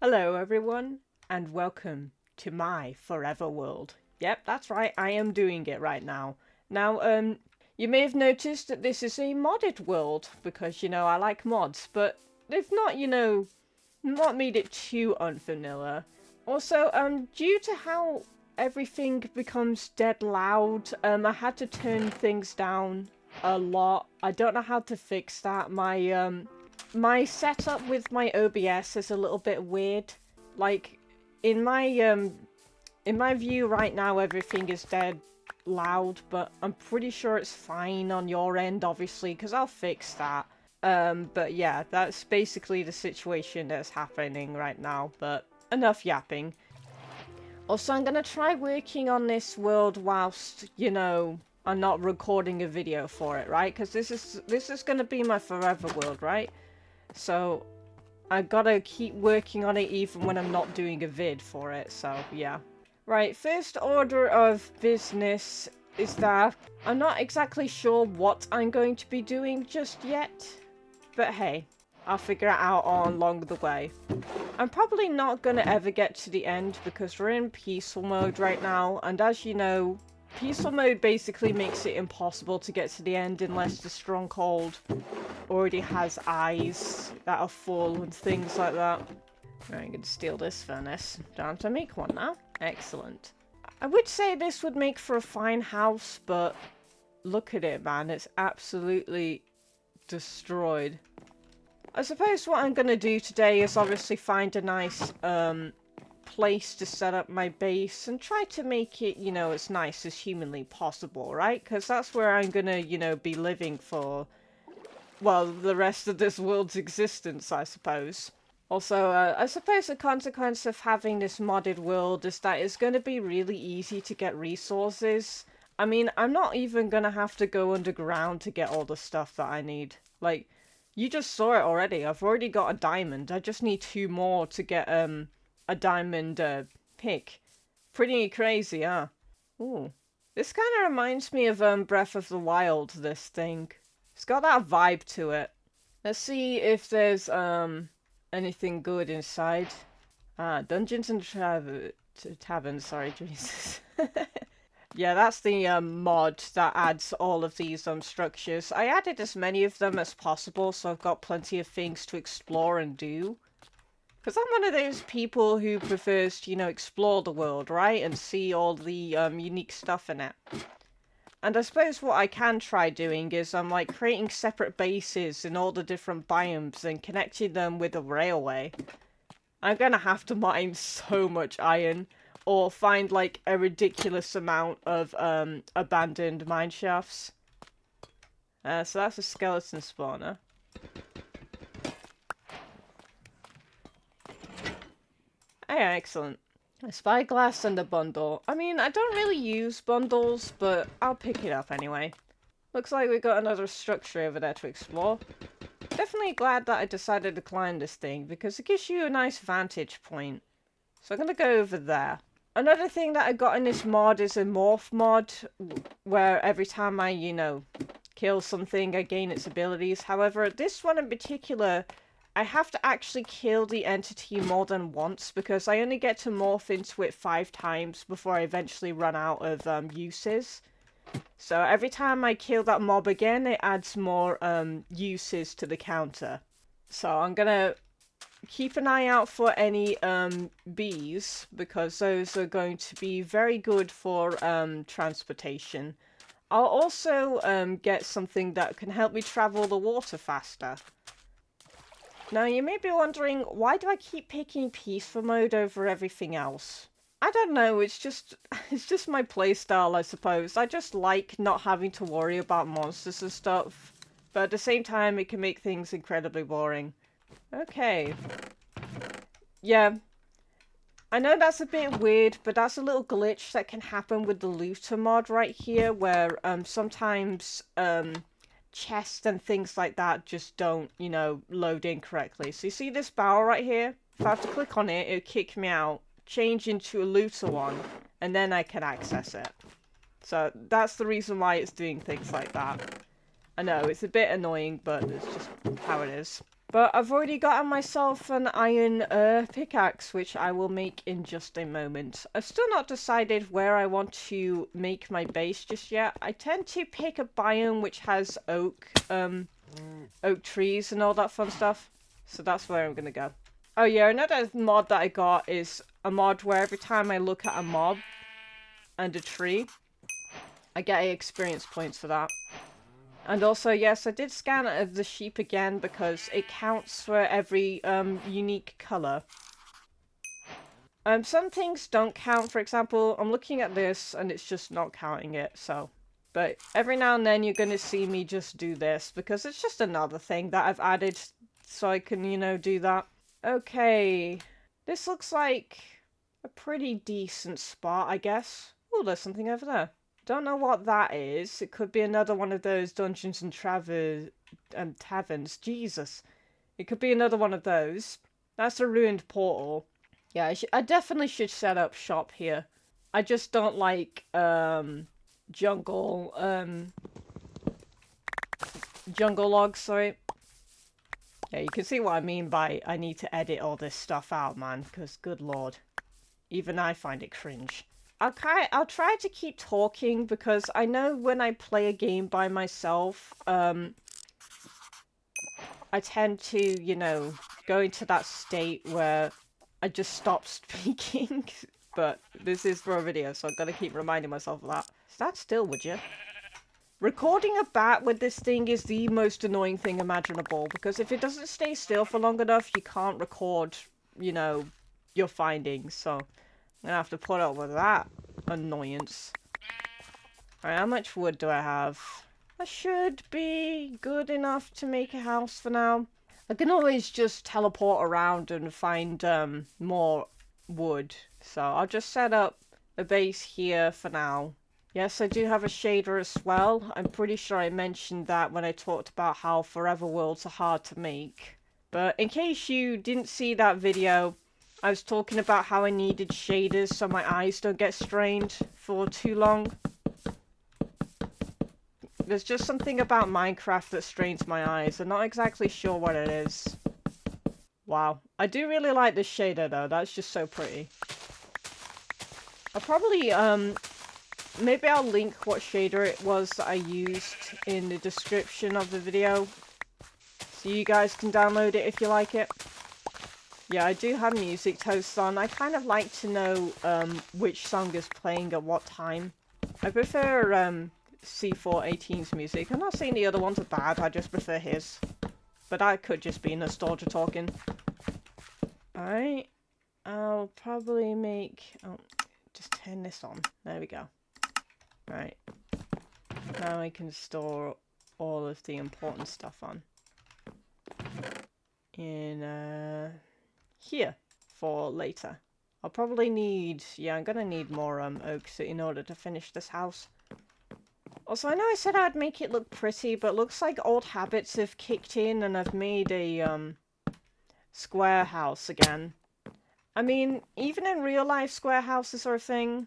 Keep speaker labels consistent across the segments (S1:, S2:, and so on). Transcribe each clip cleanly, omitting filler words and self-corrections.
S1: Hello everyone, and welcome to my forever world. Yep, that's right, I am doing it right now. Now, you may have noticed that this is a modded world, because, I like mods, but they've not made it too unfamiliar. Also, due to how everything becomes dead loud, I had to turn things down a lot. I don't know how to fix that. My setup with my OBS is a little bit weird. Like, in my view right now, everything is dead loud, but I'm pretty sure it's fine on your end, obviously, because I'll fix that. But yeah, that's basically the situation that's happening right now, but enough yapping. Also, I'm gonna try working on this world whilst, I'm not recording a video for it, right? Because this is gonna be my forever world, right? So, I gotta keep working on it even when I'm not doing a vid for it, so yeah. Right, first order of business is that I'm not exactly sure what I'm going to be doing just yet. But hey, I'll figure it out along the way. I'm probably not gonna ever get to the end because we're in peaceful mode right now, and as you know, peaceful mode basically makes it impossible to get to the end unless the stronghold already has eyes that are full and things like that. Right, I'm gonna steal this furnace. Don't have to make one now. Excellent. I would say this would make for a fine house, but look at it, man. It's absolutely destroyed. I suppose what I'm gonna do today is obviously find a nice place to set up my base and try to make it, as nice as humanly possible, right? Because that's where I'm gonna, be living for, well, the rest of this world's existence, I suppose. Also, I suppose the consequence of having this modded world is that it's going to be really easy to get resources. I mean, I'm not even going to have to go underground to get all the stuff that I need. Like, you just saw it already. I've already got a diamond. I just need 2 more to get a diamond pick. Pretty crazy, huh? Ooh. This kind of reminds me of Breath of the Wild, this thing. It's got that vibe to it. Let's see if there's anything good inside. Ah, Dungeons and Taverns, sorry, Jesus. Yeah, that's the mod that adds all of these structures. I added as many of them as possible, so I've got plenty of things to explore and do. Because I'm one of those people who prefers to, explore the world, right? And see all the unique stuff in it. And I suppose what I can try doing is like creating separate bases in all the different biomes and connecting them with a railway. I'm gonna have to mine so much iron or find like a ridiculous amount of abandoned mine shafts. So that's a skeleton spawner. Oh, yeah, excellent. A spyglass and a bundle. I mean, I don't really use bundles, but I'll pick it up anyway. Looks like we got another structure over there to explore. Definitely glad that I decided to climb this thing, because it gives you a nice vantage point. So I'm gonna go over there. Another thing that I got in this mod is a morph mod, where every time I, kill something, I gain its abilities. However, this one in particular, I have to actually kill the entity more than once because I only get to morph into it 5 times before I eventually run out of uses. So every time I kill that mob again, it adds more uses to the counter. So I'm gonna keep an eye out for any bees because those are going to be very good for transportation. I'll also get something that can help me travel the water faster. Now, you may be wondering, why do I keep picking peaceful mode over everything else? I don't know, it's just my playstyle, I suppose. I just like not having to worry about monsters and stuff. But at the same time, it can make things incredibly boring. Okay. Yeah. I know that's a bit weird, but that's a little glitch that can happen with the looter mod right here, where sometimes chests and things like that just don't, load in correctly. So you see this barrel right here? If I have to click on it, it'll kick me out, change into a looter one, and then I can access it. So that's the reason why it's doing things like that. I know, it's a bit annoying, but it's just how it is. But I've already gotten myself an iron pickaxe, which I will make in just a moment. I've still not decided where I want to make my base just yet. I tend to pick a biome which has oak trees and all that fun stuff. So that's where I'm gonna go. Oh yeah, another mod that I got is a mod where every time I look at a mob and a tree, I get experience points for that. And also, yes, I did scan of the sheep again because it counts for every unique colour. Some things don't count. For example, I'm looking at this and it's just not counting it, so. But every now and then you're going to see me just do this because it's just another thing that I've added so I can, you know, do that. Okay, this looks like a pretty decent spot, I guess. Oh, there's something over there. Don't know what that is. It could be another one of those Dungeons and Taverns. Jesus. It could be another one of those. That's a ruined portal. Yeah, I definitely should set up shop here. I just don't like, jungle logs, sorry. Yeah, you can see what I mean by I need to edit all this stuff out, man, because good lord. Even I find it cringe. I'll try to keep talking because I know when I play a game by myself, I tend to, you know, go into that state where I just stop speaking. But this is for a video, so I've got to keep reminding myself of that. Stand still, would you? Recording a bat with this thing is the most annoying thing imaginable, because if it doesn't stay still for long enough, you can't record, you know, your findings, so I'm gonna have to put up with that annoyance. Alright, how much wood do I have? I should be good enough to make a house for now. I can always just teleport around and find more wood, so I'll just set up a base here for now. Yes, I do have a shader as well. I'm pretty sure I mentioned that when I talked about how Forever Worlds are hard to make. But in case you didn't see that video, I was talking about how I needed shaders so my eyes don't get strained for too long. There's just something about Minecraft that strains my eyes. I'm not exactly sure what it is. Wow. I do really like this shader though. That's just so pretty. I'll probably, maybe I'll link what shader it was that I used in the description of the video, so you guys can download it if you like it. Yeah, I do have music toast on. I kind of like to know which song is playing at what time. I prefer C418's music. I'm not saying the other ones are bad, I just prefer his. But that could just be nostalgia talking. Alright, I'll probably make... oh, just turn this on. There we go. Right. Now I can store all of the important stuff on. In, here. For later. I'll probably need... yeah, I'm gonna need more, oaks in order to finish this house. Also, I know I said I'd make it look pretty, but it looks like old habits have kicked in and I've made a, square house again. I mean, even in real life, square houses are a thing.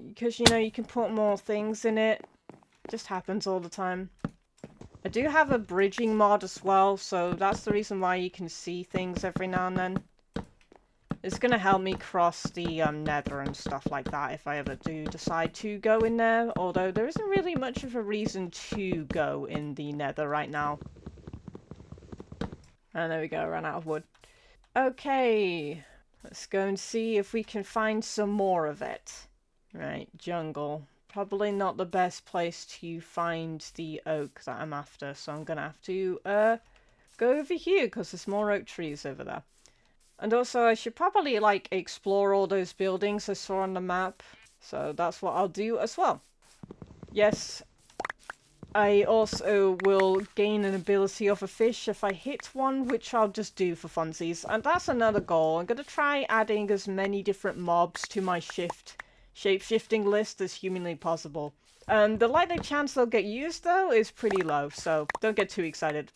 S1: Because, you know, you can put more things in it. It just happens all the time. I do have a bridging mod as well, so that's the reason why you can see things every now and then. It's gonna help me cross the nether and stuff like that if I ever do decide to go in there. Although there isn't really much of a reason to go in the nether right now. And there we go, ran out of wood. Okay, let's go and see if we can find some more of it. Right, jungle. Probably not the best place to find the oak that I'm after, so I'm gonna have to go over here because there's more oak trees over there. And also I should probably like explore all those buildings I saw on the map, so that's what I'll do as well. Yes, I also will gain an ability of a fish if I hit one, which I'll just do for funsies. And that's another goal. I'm gonna try adding as many different mobs to my shape-shifting list as humanly possible. The likely chance they'll get used, though, is pretty low, so don't get too excited.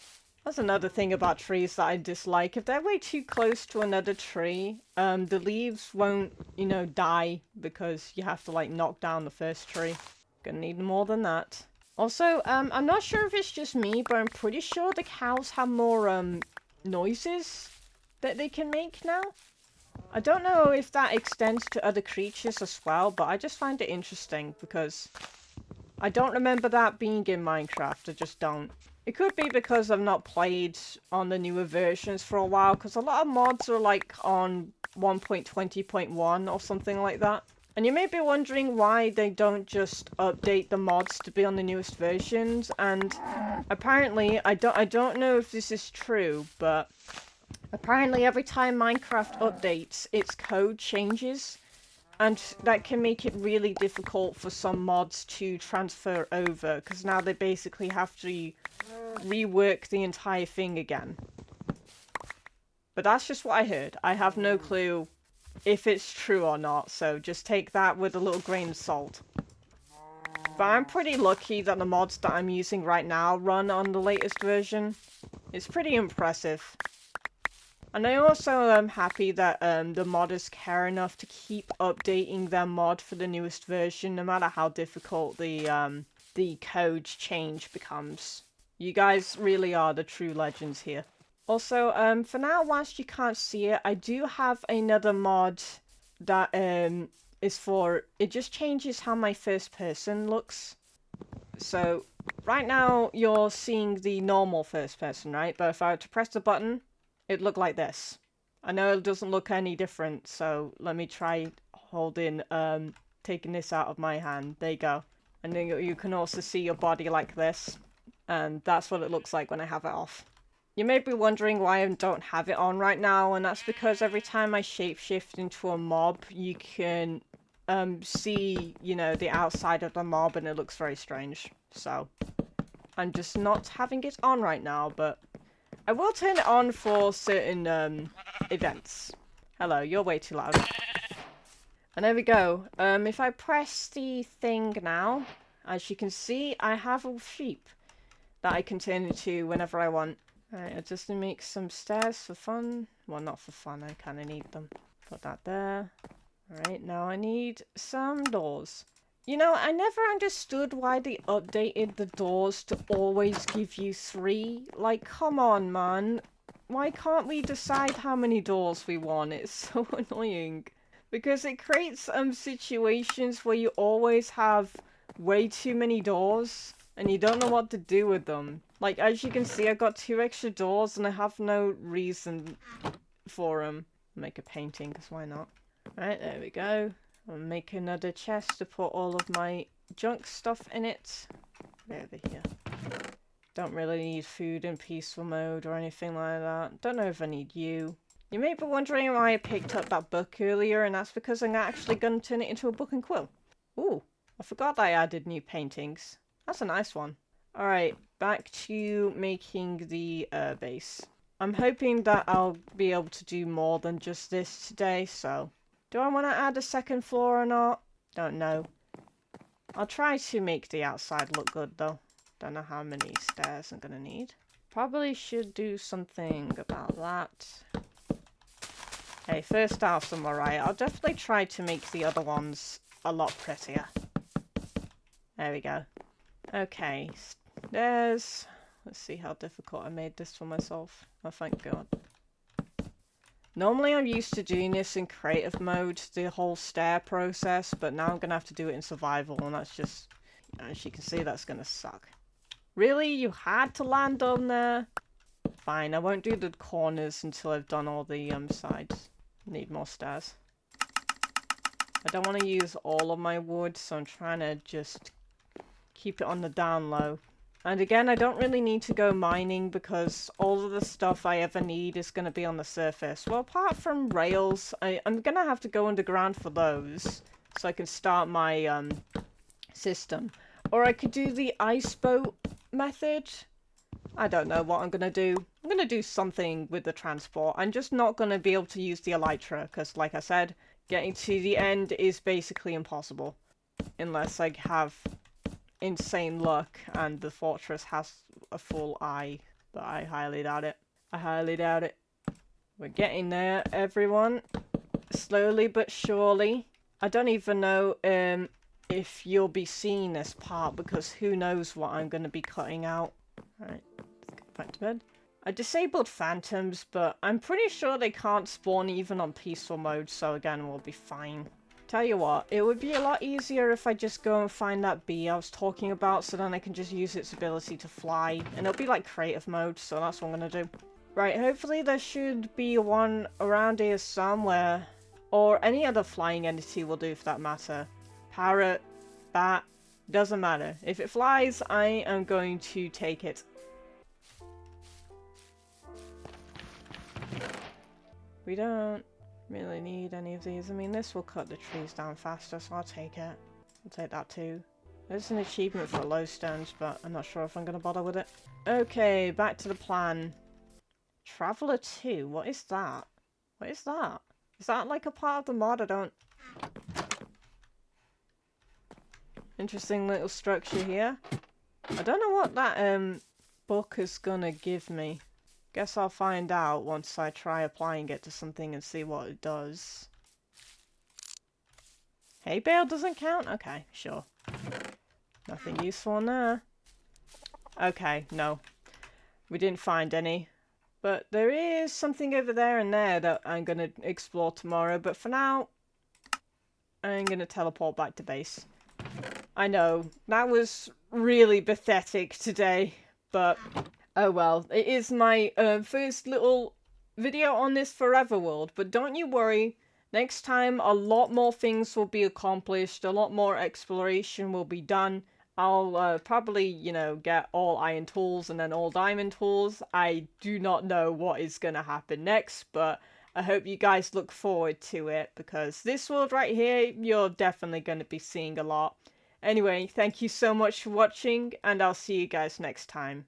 S1: That's another thing about trees that I dislike. If they're way too close to another tree, the leaves won't, you know, die because you have to, like, knock down the first tree. Gonna need more than that. Also, I'm not sure if it's just me, but I'm pretty sure the cows have more, noises that they can make now. I don't know if that extends to other creatures as well, but I just find it interesting because I don't remember that being in Minecraft. I just don't. It could be because I've not played on the newer versions for a while, because a lot of mods are like on 1.20.1 or something like that. And you may be wondering why they don't just update the mods to be on the newest versions, and apparently, I don't know if this is true, but apparently every time Minecraft updates, its code changes, and that can make it really difficult for some mods to transfer over, because now they basically have to rework the entire thing again. But that's just what I heard. I have no clue if it's true or not, so just take that with a little grain of salt. But I'm pretty lucky that the mods that I'm using right now run on the latest version. It's pretty impressive. And I also am happy that the modders care enough to keep updating their mod for the newest version, no matter how difficult the code change becomes. You guys really are the true legends here. Also, for now, whilst you can't see it, I do have another mod that is for... It just changes how my first person looks. So, right now, you're seeing the normal first person, right? But if I were to press the button, it'd look like this. I know it doesn't look any different, so let me try holding, taking this out of my hand. There you go. And then you can also see your body like this. And that's what it looks like when I have it off. You may be wondering why I don't have it on right now, and that's because every time I shapeshift into a mob, you can see, you know, the outside of the mob, and it looks very strange. So, I'm just not having it on right now, but I will turn it on for certain events. Hello, you're way too loud. And there we go. If I press the thing now, as you can see, I have a sheep that I can turn into whenever I want. Alright, I just make some stairs for fun. Well, not for fun, I kind of need them. Put that there. Alright, now I need some doors. You know, I never understood why they updated the doors to always give you 3. Like, come on, man. Why can't we decide how many doors we want? It's so annoying. Because it creates situations where you always have way too many doors, and you don't know what to do with them. Like, as you can see, I've got 2 extra doors, and I have no reason for them. Make a painting, because why not? Right, there we go. I'll make another chest to put all of my junk stuff in it. Over here. Don't really need food in peaceful mode or anything like that. Don't know if I need you. You may be wondering why I picked up that book earlier, and that's because I'm actually going to turn it into a book and quill. Ooh, I forgot I added new paintings. That's a nice one. Alright, back to making the base. I'm hoping that I'll be able to do more than just this today, so... Do I want to add a second floor or not? Don't know. I'll try to make the outside look good, though. Don't know how many stairs I'm gonna need. Probably should do something about that. Hey, first house, I'm alright. I'll definitely try to make the other ones a lot prettier. There we go. Okay, stairs. Let's see how difficult I made this for myself. Oh, thank God. Normally I'm used to doing this in creative mode, the whole stair process, but now I'm gonna have to do it in survival, and that's just, as you can see, that's gonna suck. Really? You had to land on there? Fine, I won't do the corners until I've done all the sides. Need more stairs. I don't want to use all of my wood, so I'm trying to just keep it on the down low. And again, I don't really need to go mining because all of the stuff I ever need is going to be on the surface. Well, apart from rails, I'm going to have to go underground for those so I can start my system. Or I could do the ice boat method. I don't know what I'm going to do. I'm going to do something with the transport. I'm just not going to be able to use the elytra because, like I said, getting to the end is basically impossible. Unless I have insane luck and the fortress has a full eye, but I highly doubt it. I highly doubt it. We're getting there, everyone. Slowly but surely. I don't even know if you'll be seeing this part because who knows what I'm going to be cutting out. Alright, let's go back to bed. I disabled phantoms, but I'm pretty sure they can't spawn even on peaceful mode, so again, we'll be fine. Tell you what, it would be a lot easier if I just go and find that bee I was talking about, so then I can just use its ability to fly. And it'll be like creative mode, so that's what I'm gonna do. Right, hopefully there should be one around here somewhere. Or any other flying entity will do for that matter. Parrot, bat, doesn't matter. If it flies, I am going to take it. We don't really need any of these. I mean, this will cut the trees down faster, so I'll take it. I'll take that too. There's an achievement for lowstones, but I'm not sure if I'm going to bother with it. Okay, back to the plan. Traveller 2, what is that? What is that? Is that like a part of the mod? I don't... Interesting little structure here. I don't know what that book is gonna give me. Guess I'll find out once I try applying it to something and see what it does. Hay bale doesn't count? Okay, sure. Nothing useful in there. Okay, no. We didn't find any. But there is something over there and there that I'm going to explore tomorrow. But for now, I'm going to teleport back to base. I know, that was really pathetic today. But, oh well. It is my first little video on this Forever World. But don't you worry. Next time, a lot more things will be accomplished. A lot more exploration will be done. I'll probably, you know, get all iron tools and then all diamond tools. I do not know what is going to happen next, but I hope you guys look forward to it, because this world right here, you're definitely going to be seeing a lot. Anyway, thank you so much for watching, and I'll see you guys next time.